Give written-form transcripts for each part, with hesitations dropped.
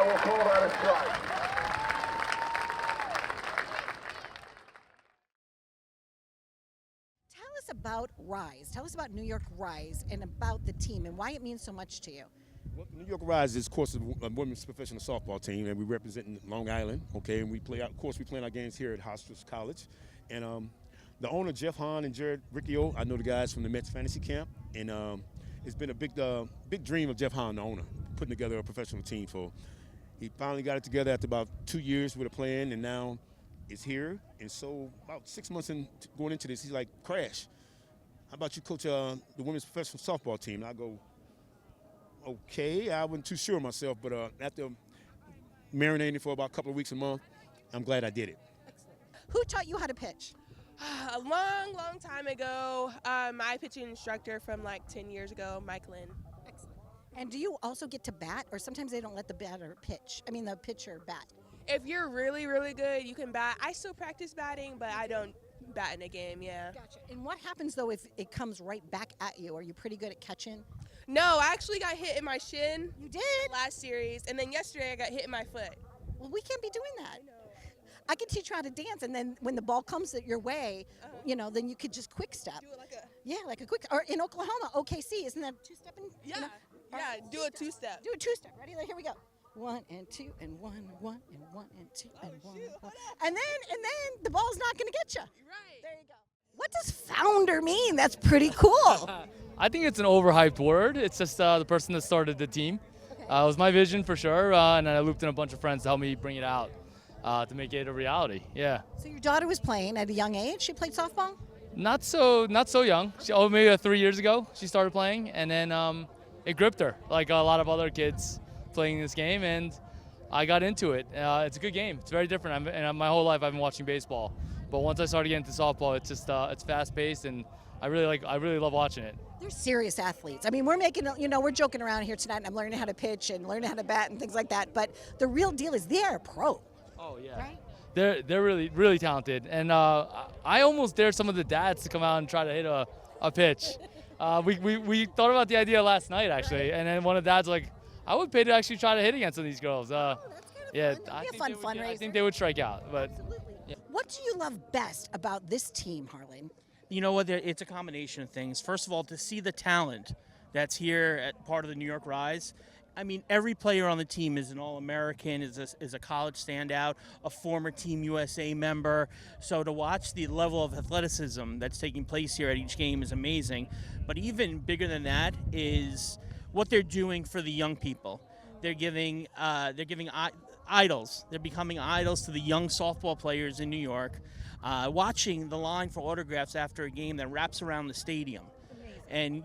I will call that a strike. Tell us about Rise. Tell us about New York Rise and about the team and why it means so much to you. Well, New York Rise is, of course, a women's professional softball team, and we represent Long Island. Okay, and we play out. Of course, we play our games here at Hofstra College, and the owner Jeff Hahn and Jared Riccio. I know the guys from the Mets Fantasy Camp, and it's been a big dream of Jeff Hahn, the owner, putting together a professional team. So he finally got it together after about 2 years with a plan, and now it's here. And so about 6 months going into this, he's like, Crash, how about you coach the women's professional softball team? And I go, okay, I wasn't too sure of myself, but after marinating for about a couple of weeks a month, I'm glad I did it. Who taught you how to pitch? A long time ago, my pitching instructor from like 10 years ago, Mike Lynn. Excellent. And do you also get to bat, or sometimes they don't let the pitcher bat? If you're really good, you can bat. I still practice batting, but I don't bat in a game, yeah. Gotcha. And what happens, though, if it comes right back at you? Are you pretty good at catching? No, I actually got hit in my shin. You did? Last series, and then yesterday I got hit in my foot. Well, we can't be doing that. I can teach you how to dance, and then when the ball comes your way, then you could just quick step. Do it like a... Yeah, like a quick, or in Oklahoma, OKC, isn't that two-stepping? Yeah, do a two-step. Do a two-step. Ready? Here we go. 1 and 2 and 1 and 1 and 1 and 2 and 1 and 1. And then the ball's not going to get you. Right. There you go. What does founder mean? That's pretty cool. I think it's an overhyped word. It's just the person that started the team. Okay. It was my vision for sure, and I looped in a bunch of friends to help me bring it out to make it a reality. Yeah. So your daughter was playing at a young age. She played softball? Not so young. Maybe 3 years ago she started playing, and then it gripped her like a lot of other kids playing this game, and I got into it. It's a good game. It's very different. And my whole life I've been watching baseball, but once I started getting into softball, it's just it's fast-paced, and I really love watching it. They're serious athletes. I mean, we're joking around here tonight, and I'm learning how to pitch and learning how to bat and things like that. But the real deal is they're a pro. Oh yeah. Right? They're really talented, and I almost dare some of the dads to come out and try to hit a pitch. We thought about the idea last night actually, and then one of the dads was like, I would pay to actually try to hit against some of these girls. That's kind of fun. Fundraiser. I think they would strike out. But absolutely. Yeah. What do you love best about this team, Harlan? You know what? It's a combination of things. First of all, to see the talent that's here at part of the New York Rise. I mean, every player on the team is an All-American, is a college standout, a former Team USA member. So to watch the level of athleticism that's taking place here at each game is amazing. But even bigger than that is what they're doing for the young people. They're giving idols. They're becoming idols to the young softball players in New York. Watching the line for autographs after a game that wraps around the stadium. And,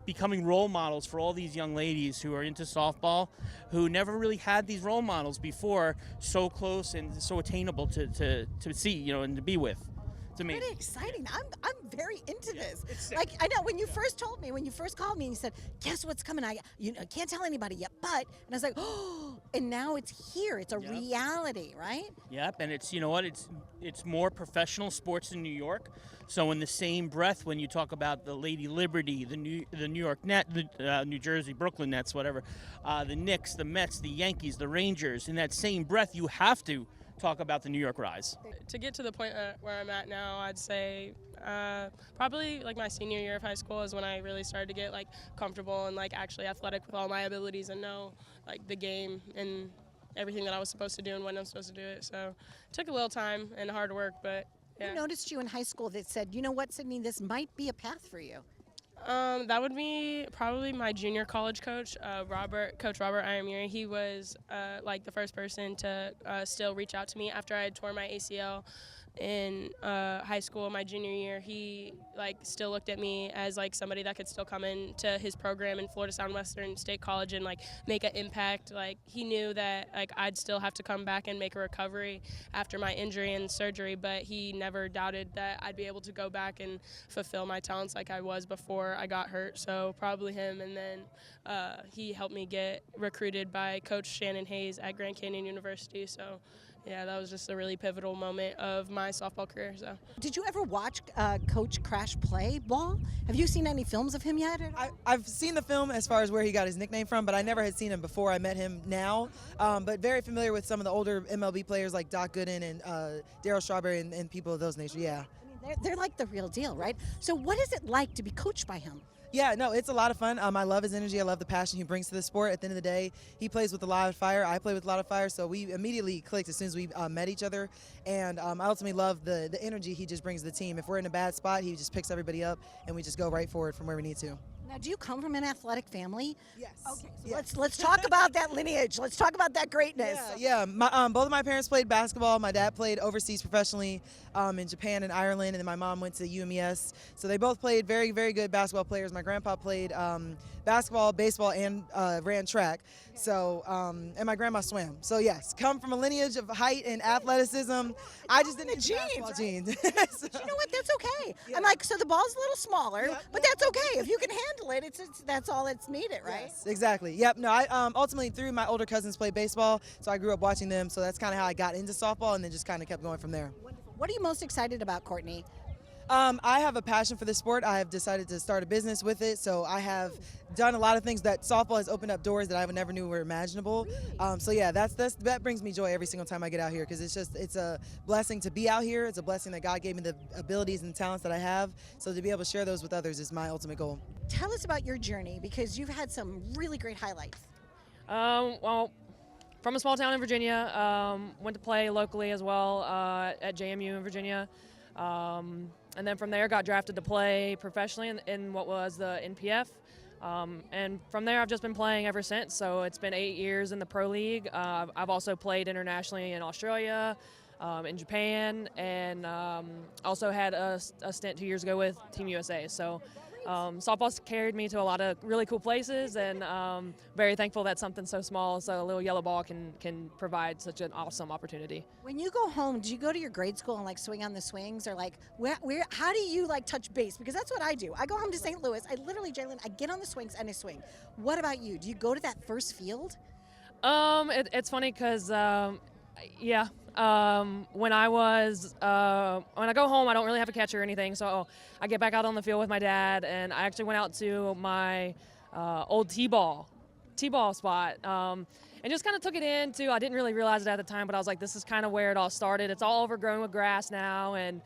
becoming role models for all these young ladies who are into softball, who never really had these role models before, so close and so attainable to see, and to be with. It's amazing. Pretty exciting. I'm very into this. Like, I know when you first called me and you said, guess what's coming? I can't tell anybody yet, but, and I was like, oh, and now it's here. It's a reality, right? Yep, and it's, it's more professional sports in New York. So in the same breath, when you talk about the Lady Liberty, the New York Net, the New Jersey, Brooklyn Nets, whatever, the Knicks, the Mets, the Yankees, the Rangers, in that same breath, you have to talk about the New York Rise. To get to the point where I'm at now, I'd say probably like my senior year of high school is when I really started to get like comfortable and like actually athletic with all my abilities and know like the game and everything that I was supposed to do and when I'm supposed to do it. So it took a little time and hard work, but yeah. Who noticed you in high school that said, you know what, Sydney, this might be a path for you? That would be probably my junior college coach, Coach Robert Iamiri. He was like the first person to still reach out to me after I had torn my ACL in high school my junior year. He like still looked at me as like somebody that could still come into his program in Florida Southwestern State College and like make an impact. Like he knew that like I'd still have to come back and make a recovery after my injury and surgery, but he never doubted that I'd be able to go back and fulfill my talents like I was before I got hurt. So probably him, and then he helped me get recruited by Coach Shannon Hayes at Grand Canyon University. So yeah, that was just a really pivotal moment of my softball career. So Did you ever watch Coach Crash play ball? Have you seen any films of him yet? I've seen the film as far as where he got his nickname from, but I never had seen him before I met him now. But very familiar with some of the older MLB players like Doc Gooden and Darryl Strawberry and people of those nature, yeah. I mean, they're like the real deal, right? So what is it like to be coached by him? Yeah, no, it's a lot of fun. I love his energy. I love the passion he brings to the sport. At the end of the day, he plays with a lot of fire. I play with a lot of fire. So we immediately clicked as soon as we met each other. And I ultimately love the energy he just brings to the team. If we're in a bad spot, he just picks everybody up, and we just go right forward from where we need to. Now, do you come from an athletic family? Yes. Okay, so Yes. let's talk about that lineage. Let's talk about that greatness. Yeah. Both of my parents played basketball. My dad played overseas professionally in Japan and Ireland, and then my mom went to UMES. So they both played very, very good basketball players. My grandpa played basketball, baseball, and ran track. So, and my grandma swam. So yes, come from a lineage of height and athleticism. I just didn't get the basketball genes. So, But you know what? That's okay. I'm like, so the ball's a little smaller, but that's okay. If you can handle it, it's that's all that's needed, right? Yes, exactly. Yep. No, I ultimately through my older cousins played baseball, so I grew up watching them. So that's kind of how I got into softball, and then just kind of kept going from there. What are you most excited about, Courtney? I have a passion for this sport. I have decided to start a business with it, so I have done a lot of things that softball has opened up doors that I never knew were imaginable. So yeah, that brings me joy every single time I get out here because it's a blessing to be out here. It's a blessing that God gave me the abilities and talents that I have. So to be able to share those with others is my ultimate goal. Tell us about your journey because you've had some really great highlights. Well, from a small town in Virginia, went to play locally as well at JMU in Virginia. And then from there got drafted to play professionally in what was the NPF. And from there I've just been playing ever since. So it's been 8 years in the Pro League. I've also played internationally in Australia, in Japan, and also had a stint 2 years ago with Team USA. So softball's carried me to a lot of really cool places, and very thankful that something so small, so a little yellow ball can provide such an awesome opportunity. When you go home, do you go to your grade school and like swing on the swings, or like where how do you like touch base? Because that's what I do. I go home to St. Louis. I literally, Jalen, I get on the swings and I swing. What about you? Do you go to that first field? It's funny because yeah. When I go home, I don't really have a catcher or anything, so I get back out on the field with my dad, and I actually went out to my old t-ball spot, and just kind of took it in too. I didn't really realize it at the time, but I was like, this is kind of where it all started. It's all overgrown with grass now, and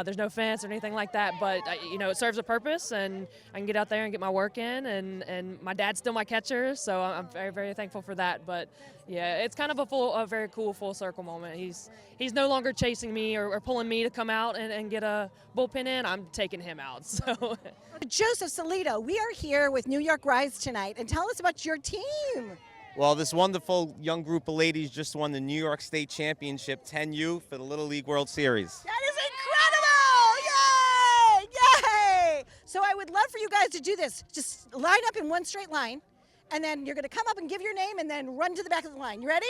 there's no fence or anything like that, but it serves a purpose, and I can get out there and get my work in, and my dad's still my catcher, so I'm very, very thankful for that. But yeah, it's kind of a very cool full circle moment. He's no longer chasing me or pulling me to come out and get a bullpen in. I'm taking him out. So Joseph Salito, we are here with New York Rise tonight, and tell us about your team. Well, this wonderful young group of ladies just won the New York State Championship 10U for the Little League World Series. That is incredible! Yay! Yay! So I would love for you guys to do this. Just line up in one straight line, and then you're going to come up and give your name and then run to the back of the line. You ready?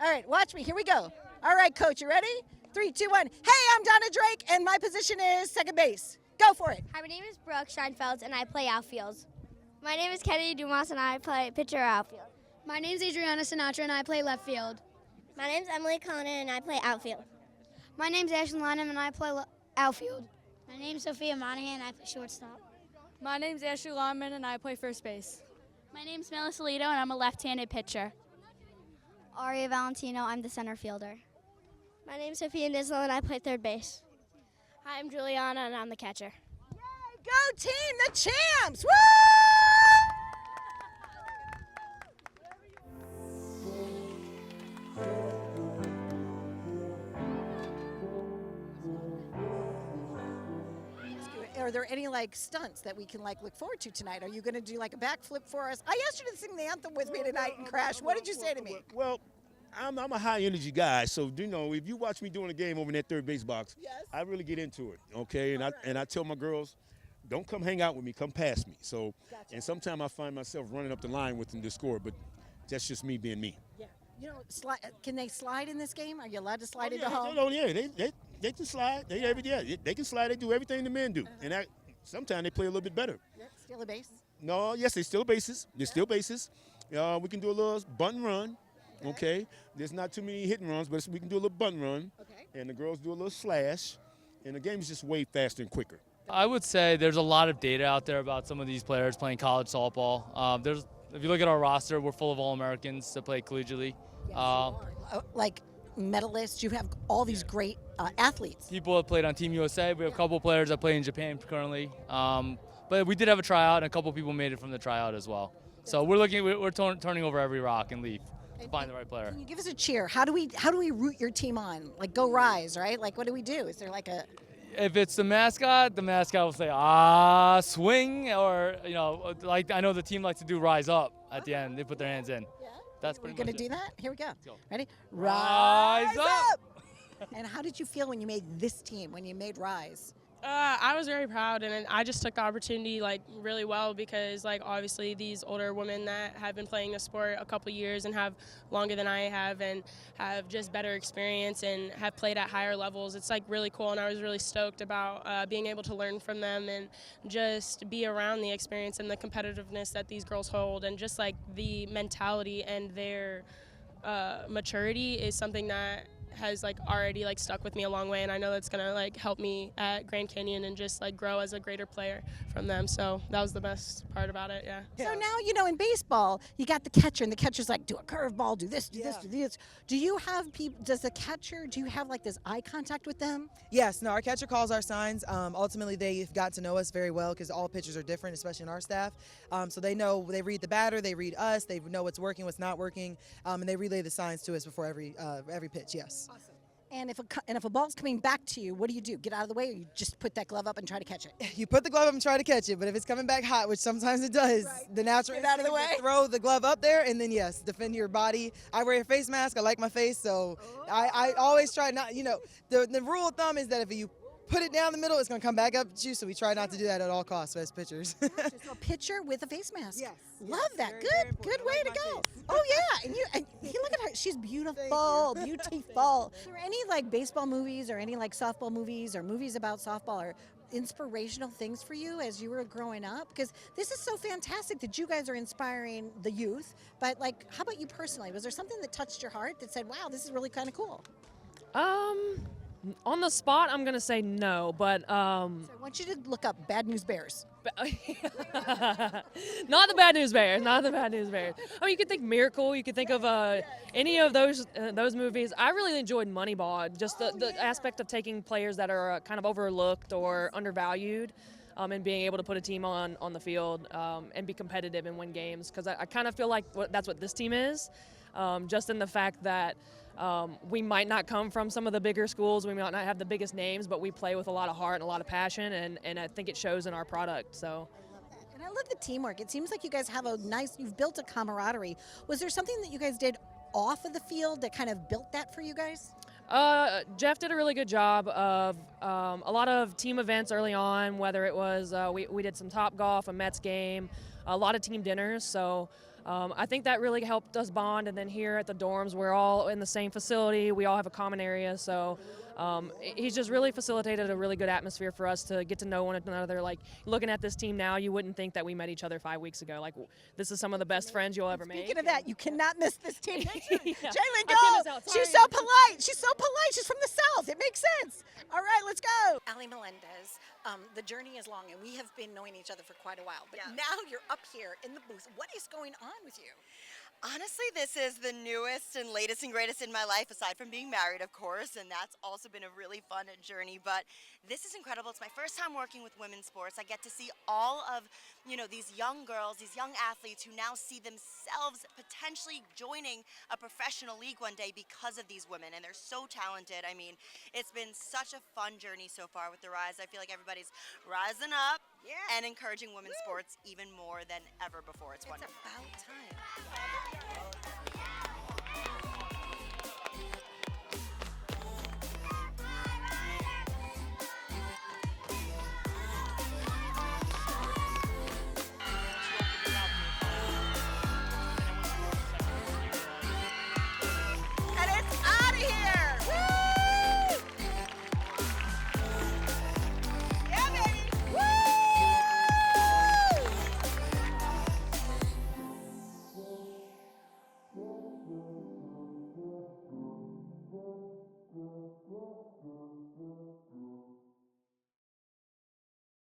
All right, watch me. Here we go. All right, Coach, you ready? 3, 2, 1. Hey, I'm Donna Drake, and my position is second base. Go for it. Hi, my name is Brooke Scheinfeld, and I play outfield. My name is Kennedy Dumas, and I play pitcher outfield. My name's Adriana Sinatra, and I play left field. My name's Emily Conan, and I play outfield. My name's Ashlyn Lynham, and I play outfield. My name's Sophia Monahan, and I play shortstop. My name's Ashley Lawman, and I play first base. My name's Melissa Lito, and I'm a left-handed pitcher. Aria Valentino, I'm the center fielder. My name's Sophia Nislo, and I play third base. Hi, I'm Juliana, and I'm the catcher. Yay, go team, the champs! Woo! Are there any like stunts that we can like look forward to tonight? Are you going to do like a backflip for us? I asked you to sing the anthem with me tonight and Crash. What did you say to me? Well, I'm a high energy guy, so if you watch me doing a game over in that third base box, yes, I really get into it. Okay, and I tell my girls, don't come hang out with me, come past me. So, gotcha. And sometimes I find myself running up the line with them to score, but that's just me being me. Yeah. Can they slide in this game? Are you allowed to slide into yeah, home? They can slide. They can slide. They do everything the men do, and sometimes they play a little bit better. Yeah, steal a base. No, yes, they steal bases. They steal bases. We can do a little bunt and run. Okay. There's not too many hit and runs, but we can do a little bunt run. Okay. And the girls do a little slash. And the game is just way faster and quicker. I would say there's a lot of data out there about some of these players playing college softball. If you look at our roster, we're full of All-Americans that play collegially. Like medalists, you have all these great athletes. People have played on Team USA. We have a couple players that play in Japan currently. But we did have a tryout, and a couple people made it from the tryout as well. So we're turning over every rock and leaf to find the right player. Can you give us a cheer? How do we root your team on? Like go Rise, right? Like what do we do? Is there like a If it's the mascot will say, swing, or, like I know the team likes to do rise up at the end. They put their hands in. Yeah. That's We're pretty gonna much do it. that? Here we go. go. Ready? Rise up! And how did you feel when you made this team, when you made Rise? I was very proud, and I just took the opportunity really well because obviously these older women that have been playing the sport a couple years and have longer than I have and have just better experience and have played at higher levels. It's really cool, and I was really stoked about being able to learn from them and just be around the experience and the competitiveness that these girls hold, and just the mentality and their maturity is something that has already stuck with me a long way, and I know that's gonna help me at Grand Canyon and just grow as a greater player from them. So that was the best part about it. Yeah. So now, in baseball, you got the catcher, and the catcher's do a curveball, do this, do this, do this. Do you have people, do you have this eye contact with them? Yes, no, our catcher calls our signs. Ultimately, they've got to know us very well because all pitchers are different, especially in our staff. So they read the batter, they read us, they know what's working, what's not working, and they relay the signs to us before every pitch, yes. Awesome. And if a ball's coming back to you, what do you do? Get out of the way, or you just put that glove up and try to catch it? You put the glove up and try to catch it, but if it's coming back hot, which sometimes it does, the natural Get out of the way. throw the glove up there, and then yes, defend your body. I wear a face mask. I like my face, so I always try not. The rule of thumb is that if you put it down the middle, it's going to come back up at you, so we try not to do that at all costs as pitchers. So a pitcher with a face mask. Yes. Love that. Very, Good. very important. Good way I to like my go. face. Oh yeah. And look at her. She's beautiful. Beautiful. Are there any baseball movies or any softball movies or movies about softball or inspirational things for you as you were growing up? Because this is so fantastic that you guys are inspiring the youth. But how about you personally? Was there something that touched your heart that said, "Wow, this is really kind of cool"? On the spot, I'm gonna say no, but So I want you to look up Bad News Bears. not the Bad News Bears, not the Bad News Bears. I mean, you could think Miracle, you could think of any of those movies. I really enjoyed Moneyball, just the aspect of taking players that are kind of overlooked or undervalued, and being able to put a team on the field and be competitive and win games. Because I kind of feel like that's what this team is, just in the fact that we might not come from some of the bigger schools, we might not have the biggest names, but we play with a lot of heart and a lot of passion, and I think it shows in our product. So. And I love the teamwork. It seems like you guys have you've built a camaraderie. Was there something that you guys did off of the field that kind of built that for you guys? Jeff did a really good job of a lot of team events early on, whether it was we did some Top Golf, a Mets game, a lot of team dinners. So I think that really helped us bond. And then here at the dorms, we're all in the same facility. We all have a common area. So he's just really facilitated a really good atmosphere for us to get to know one another. Looking at this team now, you wouldn't think that we met each other 5 weeks ago. This is some of the best friends you'll ever make. Speaking of that, you cannot miss this team. Yeah. Jalen, I can't miss go! out. She's Sorry. so polite. She's so polite. She's from the South. It makes sense. All right, let's go. Ali Melendez, the journey is long, and we have been knowing each other for quite a while. But now you're up here in the booth. What is going on with you? Honestly, this is the newest and latest and greatest in my life, aside from being married, of course, and that's also been a really fun journey. But this is incredible. It's my first time working with women's sports. I get to see all of, these young girls, these young athletes who now see themselves potentially joining a professional league one day because of these women, and they're so talented. I mean, it's been such a fun journey so far with the Rise. I feel like everybody's rising up and encouraging women's sports even more than ever before. It's wonderful. About time.